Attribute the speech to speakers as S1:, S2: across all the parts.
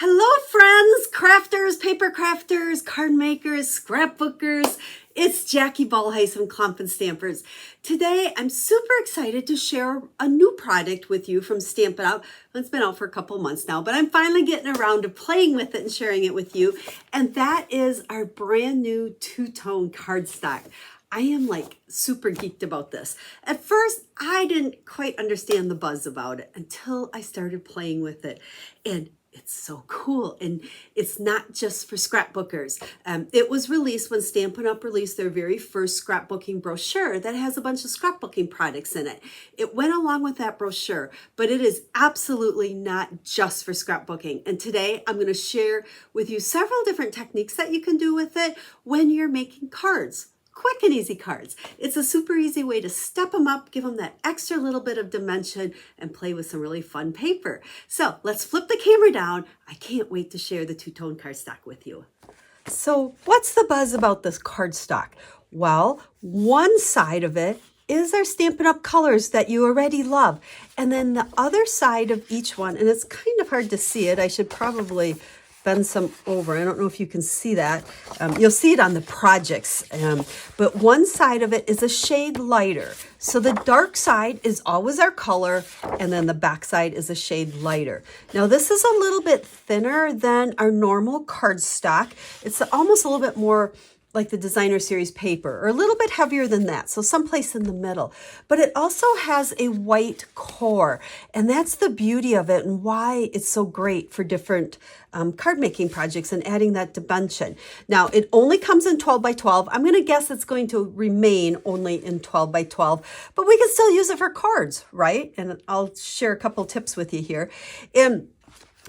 S1: Hello friends, crafters, paper crafters, card makers, scrapbookers. It's Jackie Ballheis from Clump & Stampers. Today I'm super excited to share a new product with you from Stampin' Up. It's been out for a couple months now, but I'm finally getting around to playing with it and sharing it with you. And that is our brand new two-tone cardstock. I am like super geeked about this. At first, I didn't quite understand the buzz about it until I started playing with it. And it's so cool, and it's not just for scrapbookers. It was released when Stampin' Up! Released their very first scrapbooking brochure that has a bunch of scrapbooking products in it. It went along with that brochure, but it is absolutely not just for scrapbooking. And today I'm going to share with you several different techniques that you can do with it when you're making cards. Quick and easy cards. It's a super easy way to step them up, give them that extra little bit of dimension, and play with some really fun paper. So let's flip the camera down. I can't wait to share the two-tone cardstock with you. So what's the buzz about this cardstock? Well, one side of it is our Stampin' Up! Colors that you already love. And then the other side of each one, and it's kind of hard to see it. I should probably bend some over. I don't know if you can see that. You'll see it on the projects, but one side of it is a shade lighter. So the dark side is always our color, and then the back side is a shade lighter. Now this is a little bit thinner than our normal cardstock. It's almost a little bit more like the designer series paper, or a little bit heavier than that, so someplace in the middle. But it also has a white core, and that's the beauty of it and why it's so great for different card making projects and adding that dimension. Now it only comes in 12 by 12. I'm going to guess it's going to remain only in 12 by 12, but we can still use it for cards, right? And I'll share a couple tips with you here.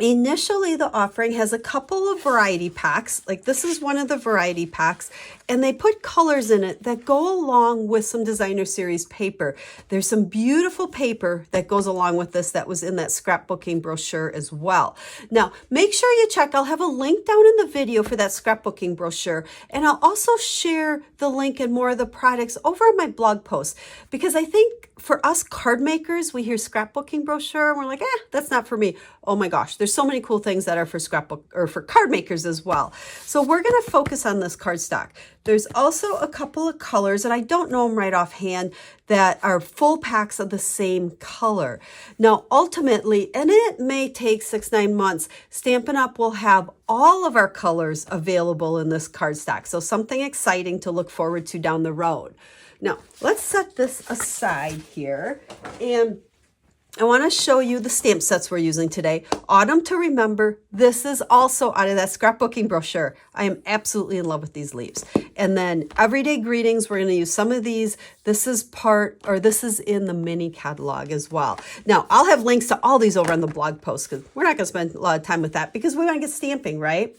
S1: Initially, the offering has a couple of variety packs, like this is one of the variety packs, and they put colors in it that go along with some designer series paper. There's some beautiful paper that goes along with this that was in that scrapbooking brochure as well. Now, make sure you check. I'll have a link down in the video for that scrapbooking brochure, and I'll also share the link and more of the products over on my blog post, because I think for us card makers, we hear scrapbooking brochure and we're like, that's not for me. Oh my gosh, there's so many cool things that are for scrapbook or for card makers as well. So we're going to focus on this cardstock. There's also a couple of colors, and I don't know them right offhand, that are full packs of the same color. Now, ultimately, and it may take 6-9 months, Stampin' Up! Will have all of our colors available in this cardstock. So something exciting to look forward to down the road. Now, let's set this aside here, and I want to show you the stamp sets we're using today. Autumn to Remember. This is also out of that scrapbooking brochure. I am absolutely in love with these leaves. And then Everyday Greetings, we're going to use some of these. This is in the mini catalog as well. Now, I'll have links to all these over on the blog post, because we're not going to spend a lot of time with that because we want to get stamping, right?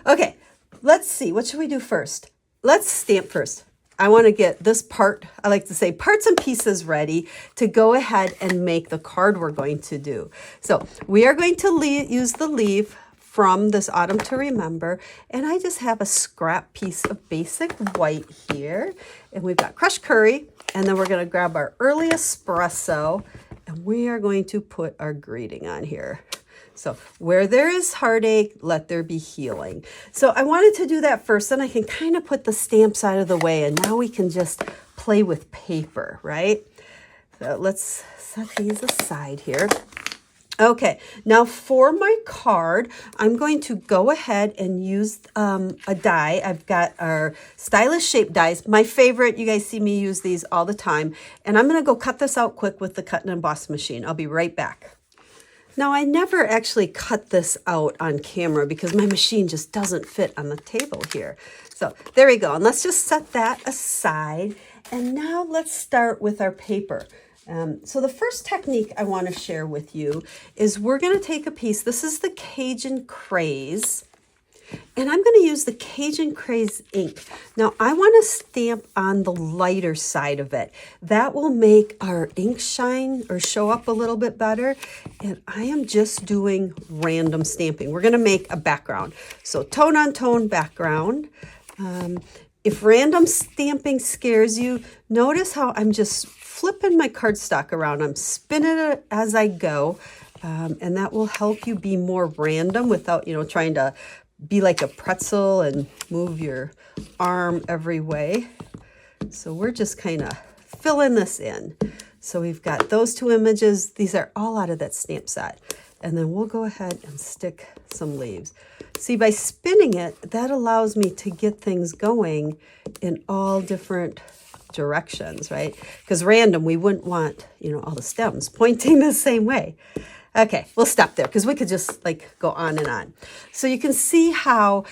S1: Okay, let's see. What should we do first? Let's stamp first. I want to get this part, I like to say parts and pieces ready to go ahead and make the card we're going to do. So we are going to use the leaf from this Autumn to Remember, and I just have a scrap piece of basic white here, and we've got crushed curry, and then we're going to grab our early espresso, and we are going to put our greeting on here. So where there is heartache, let there be healing. So I wanted to do that first, then I can kind of put the stamps out of the way, and now we can just play with paper, right? So let's set these aside here. Okay, now for my card, I'm going to go ahead and use a die. I've got our stylish shape dies, my favorite. You guys see me use these all the time. And I'm going to go cut this out quick with the cut and emboss machine. I'll be right back. Now, I never actually cut this out on camera because my machine just doesn't fit on the table here. So there we go. And let's just set that aside. And now let's start with our paper. So the first technique I want to share with you is we're going to take a piece. This is the Cajun Craze. And I'm going to use the Cajun Craze ink. Now, I want to stamp on the lighter side of it. That will make our ink shine or show up a little bit better. And I am just doing random stamping. We're going to make a background. So tone on tone background. If random stamping scares you, notice how I'm just flipping my cardstock around. I'm spinning it as I go. and that will help you be more random without, you know, trying to be like a pretzel and move your arm every way. So we're just kind of filling this in. So we've got those two images. These are all out of that stamp set. And then we'll go ahead and stick some leaves. See, by spinning it, that allows me to get things going in all different directions, right? Because random, we wouldn't want, you know, all the stems pointing the same way. Okay, we'll stop there because we could just like go on and on. So you can see how,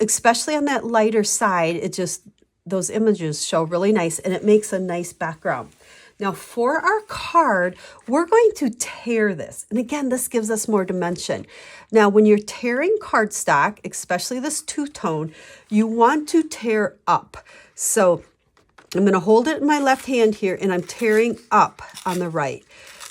S1: especially on that lighter side, it just, those images show really nice and it makes a nice background. Now for our card, we're going to tear this. And again, this gives us more dimension. Now, when you're tearing cardstock, especially this two-tone, you want to tear up. So I'm going to hold it in my left hand here and I'm tearing up on the right.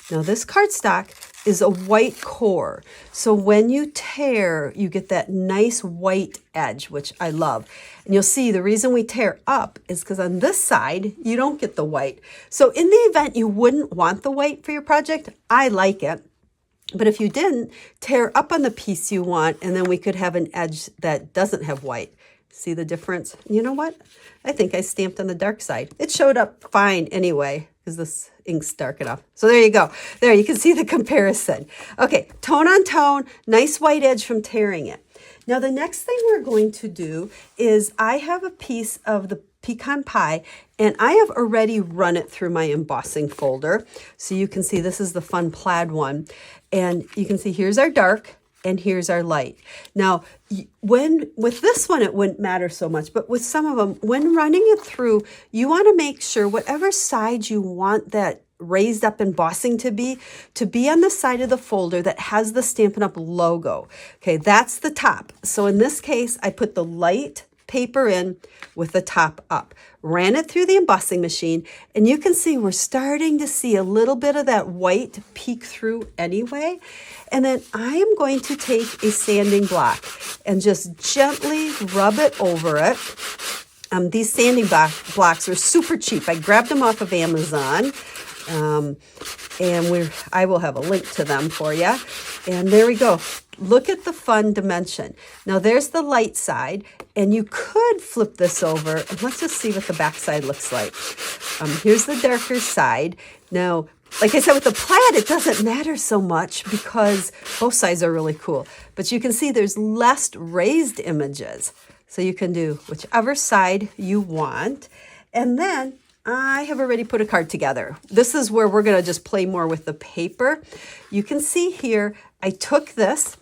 S1: Now this cardstock is a white core. So when you tear, you get that nice white edge, which I love. And you'll see the reason we tear up is because on this side, you don't get the white. So in the event you wouldn't want the white for your project, I like it. But if you didn't, tear up on the piece you want, and then we could have an edge that doesn't have white. See the difference? You know what? I think I stamped on the dark side. It showed up fine anyway, because this ink's dark enough. So there you go. There, you can see the comparison. Okay, tone on tone, nice white edge from tearing it. Now the next thing we're going to do is I have a piece of the pecan pie and I have already run it through my embossing folder. So you can see this is the fun plaid one. And you can see here's our dark and here's our light. Now, with this one, it wouldn't matter so much, but with some of them, when running it through, you want to make sure whatever side you want that raised up embossing to be on the side of the folder that has the Stampin' Up! Logo. Okay, that's the top. So in this case, I put the light paper in with the top up, ran it through the embossing machine, and you can see we're starting to see a little bit of that white peek through anyway. And then I am going to take a sanding block and just gently rub it over it. These sanding blocks are super cheap. I grabbed them off of Amazon. And I will have a link to them for you. And there we go. Look at the fun dimension. Now there's the light side, and you could flip this over, and let's just see what the back side looks like. Here's the darker side. Now, like I said, with the plaid, it doesn't matter so much because both sides are really cool. But you can see there's less raised images. So you can do whichever side you want. And then I have already put a card together. This is where we're going to just play more with the paper. You can see here, I took this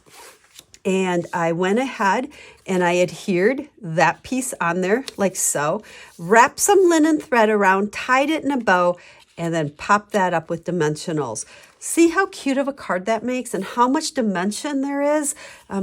S1: and I went ahead and I adhered that piece on there like so, wrapped some linen thread around, tied it in a bow, and then popped that up with dimensionals. See how cute of a card that makes and how much dimension there is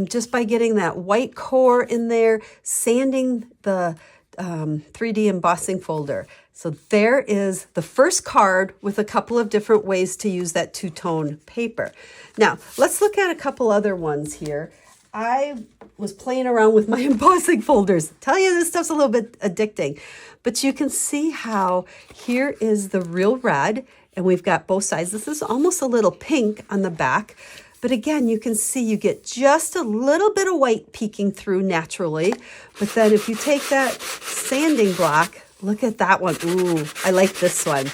S1: just by getting that white core in there, sanding the 3D embossing folder. So there is the first card with a couple of different ways to use that two-tone paper. Now, let's look at a couple other ones here. I was playing around with my embossing folders. Tell you this stuff's a little bit addicting, but you can see how here is the real red and we've got both sides. This is almost a little pink on the back, but again, you can see you get just a little bit of white peeking through naturally. But then if you take that sanding block, look at that one. Ooh, I like this one.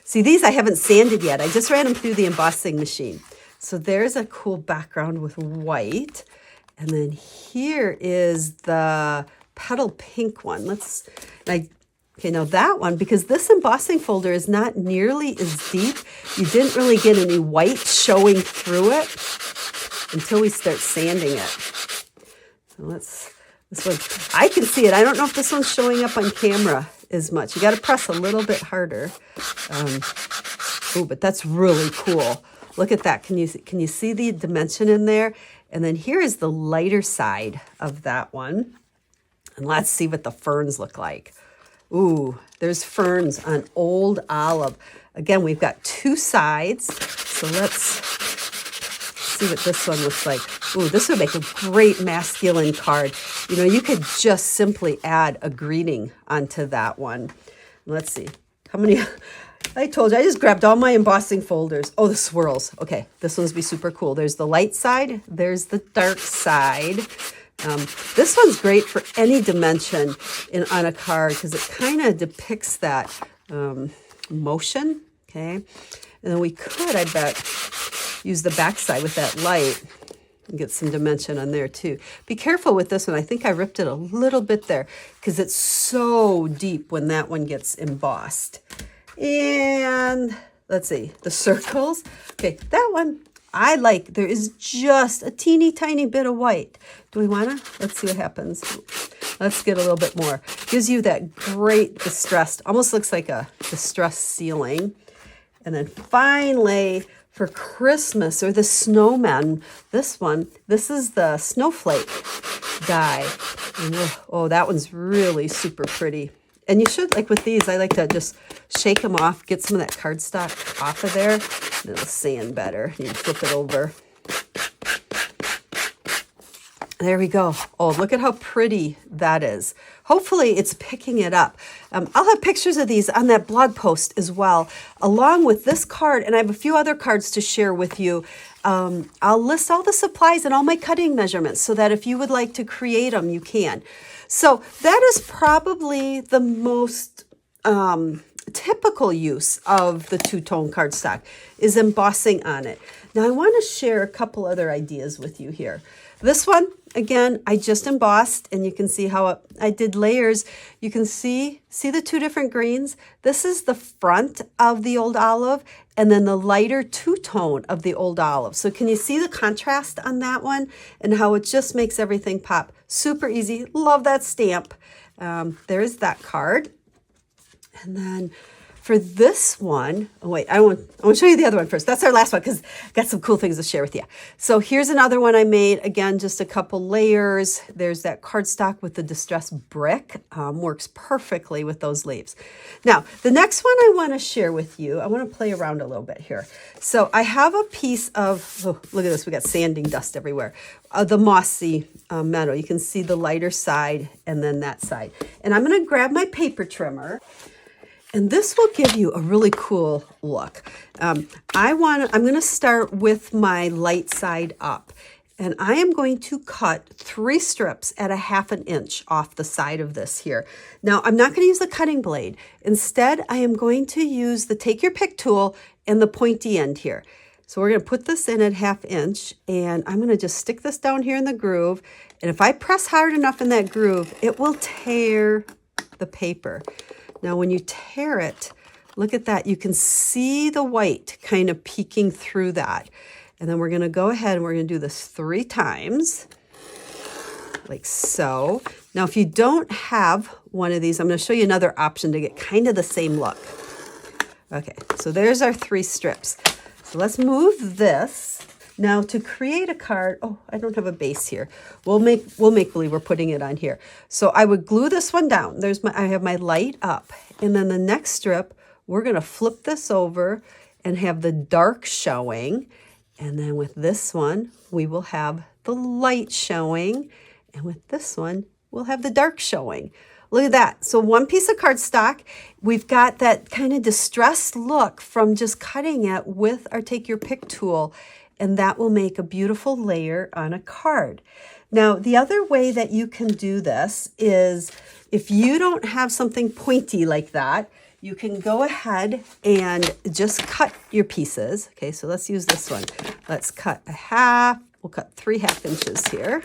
S1: See, these I haven't sanded yet. I just ran them through the embossing machine. So there's a cool background with white. And then here is the petal pink one. Okay, now that one, because this embossing folder is not nearly as deep, you didn't really get any white showing through it until we start sanding it. So this one, I can see it. I don't know if this one's showing up on camera as much. You got to press a little bit harder. Oh, but that's really cool. Look at that. Can you see the dimension in there? And then here is the lighter side of that one. And let's see what the ferns look like. Ooh, there's ferns on old olive. Again, we've got two sides. So let's see what this one looks like. Ooh, this would make a great masculine card. You know, you could just simply add a greeting onto that one. Let's see. How many? I told you, I just grabbed all my embossing folders. Oh, the swirls. Okay, this one's be super cool. There's the light side. There's the dark side. This one's great for any dimension on a card because it kind of depicts that motion. Okay, and then we could, I bet, use the back side with that light and get some dimension on there too. Be careful with this one. I think I ripped it a little bit there because it's so deep when that one gets embossed. And let's see, the circles. Okay, that one I like. There is just a teeny tiny bit of white. Do we want to? Let's see what happens. Let's get a little bit more. Gives you that great distressed, almost looks like a distressed ceiling. And then finally, for Christmas or the snowman, this is the snowflake die. And oh, that one's really super pretty. And you should, like with these, I like to just shake them off, get some of that cardstock off of there, and it'll sand better. You can flip it over. There we go. Oh, look at how pretty that is. Hopefully it's picking it up. I'll have pictures of these on that blog post as well, along with this card, and I have a few other cards to share with you. I'll list all the supplies and all my cutting measurements so that if you would like to create them, you can. So that is probably the most typical use of the two-tone cardstock is embossing on it. Now I want to share a couple other ideas with you here. This one, again, I just embossed, and you can see how I did layers. You can see the two different greens. This is the front of the old olive, and then the lighter two-tone of the old olive. So can you see the contrast on that one and how it just makes everything pop? Super easy. Love that stamp. There's that card. And then for this one, oh wait, I want to show you the other one first. That's our last one because I got some cool things to share with you. So here's another one I made. Again, just a couple layers. There's that cardstock with the distressed brick. Works perfectly with those leaves. Now, the next one I want to share with you, I want to play around a little bit here. So I have a piece of, oh, look at this. We got sanding dust everywhere. The mossy meadow. You can see the lighter side and then that side. And I'm going to grab my paper trimmer. And this will give you a really cool look. I'm going to start with my light side up. And I am going to cut 3 strips at 1/2 inch off the side of this here. Now, I'm not going to use the cutting blade. Instead, I am going to use the take your pick tool and the pointy end here. So we're going to put this in at 1/2 inch. And I'm going to just stick this down here in the groove. And if I press hard enough in that groove, it will tear the paper. Now, when you tear it, look at that. You can see the white kind of peeking through that. And then we're going to go ahead and we're going to do this 3 times, like so. Now, if you don't have one of these, I'm going to show you another option to get kind of the same look. Okay, so there's our 3 strips. So let's move this. Now to create a card, oh, I don't have a base here. We'll make believe we're putting it on here. So I would glue this one down. I have my light up. And then the next strip, we're going to flip this over and have the dark showing. And then with this one, we will have the light showing. And with this one, we'll have the dark showing. Look at that. So one piece of cardstock, we've got that kind of distressed look from just cutting it with our take your pick tool. And that will make a beautiful layer on a card. Now, the other way that you can do this is if you don't have something pointy like that, you can go ahead and just cut your pieces. Okay, so let's use this one. Let's cut a 1/2. We'll cut 3 1/2 inches here.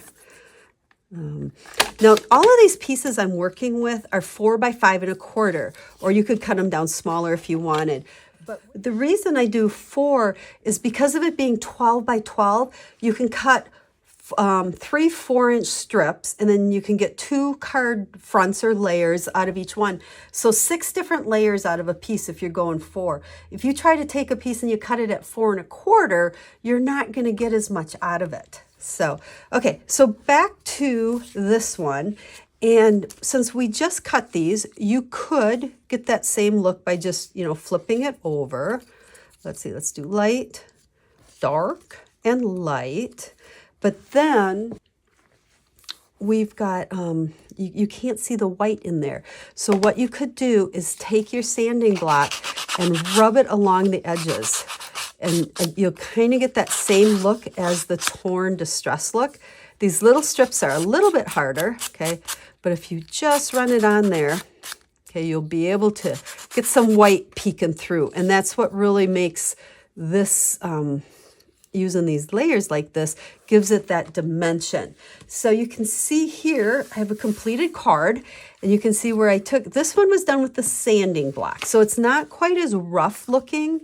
S1: Now, all of these pieces I'm working with are 4 by 5 1/4, or you could cut them down smaller if you wanted. But the reason I do 4 is because of it being 12 by 12, you can cut 3 4-inch strips, and then you can get 2 card fronts or layers out of each one. So 6 different layers out of a piece if you're going 4. If you try to take a piece and you cut it at 4 1/4, you're not going to get as much out of it. So, okay, so back to this one. And since we just cut these, you could get that same look by just, flipping it over. Let's see, let's do light, dark, and light. But then we've got, you can't see the white in there. So what you could do is take your sanding block and rub it along the edges. And you'll kind of get that same look as the torn distress look. These little strips are a little bit harder, okay? But if you just run it on there, okay, you'll be able to get some white peeking through. And that's what really makes this, using these layers like this, gives it that dimension. So you can see here, I have a completed card, and you can see where I took, this one was done with the sanding block. So it's not quite as rough looking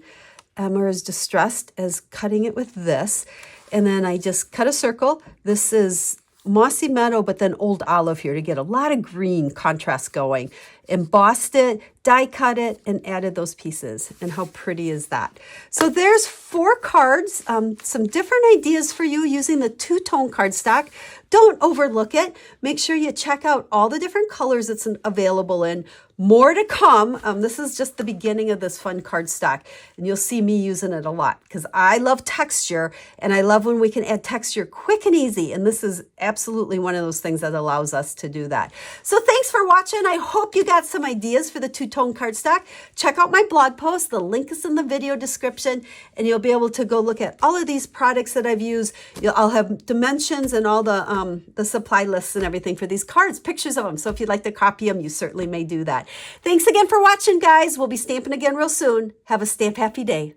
S1: or as distressed as cutting it with this. And then I just cut a circle. This is Mossy Meadow, but then Old Olive here to get a lot of green contrast going. Embossed it, die cut it, and added those pieces. And how pretty is that? So there's 4 cards, some different ideas for you using the two-tone cardstock. Don't overlook it. Make sure you check out all the different colors it's available in. More to come. This is just the beginning of this fun cardstock, and you'll see me using it a lot because I love texture, and I love when we can add texture quick and easy, and this is absolutely one of those things that allows us to do that. So thanks for watching. I hope you got some ideas for the two-tone cardstock. Check out my blog post. The link is in the video description, and you'll be able to go look at all of these products that I've used. I'll have dimensions and all the supply lists and everything for these cards, pictures of them. So if you'd like to copy them, you certainly may do that. Thanks again for watching, guys. We'll be stamping again real soon. Have a stamp happy day.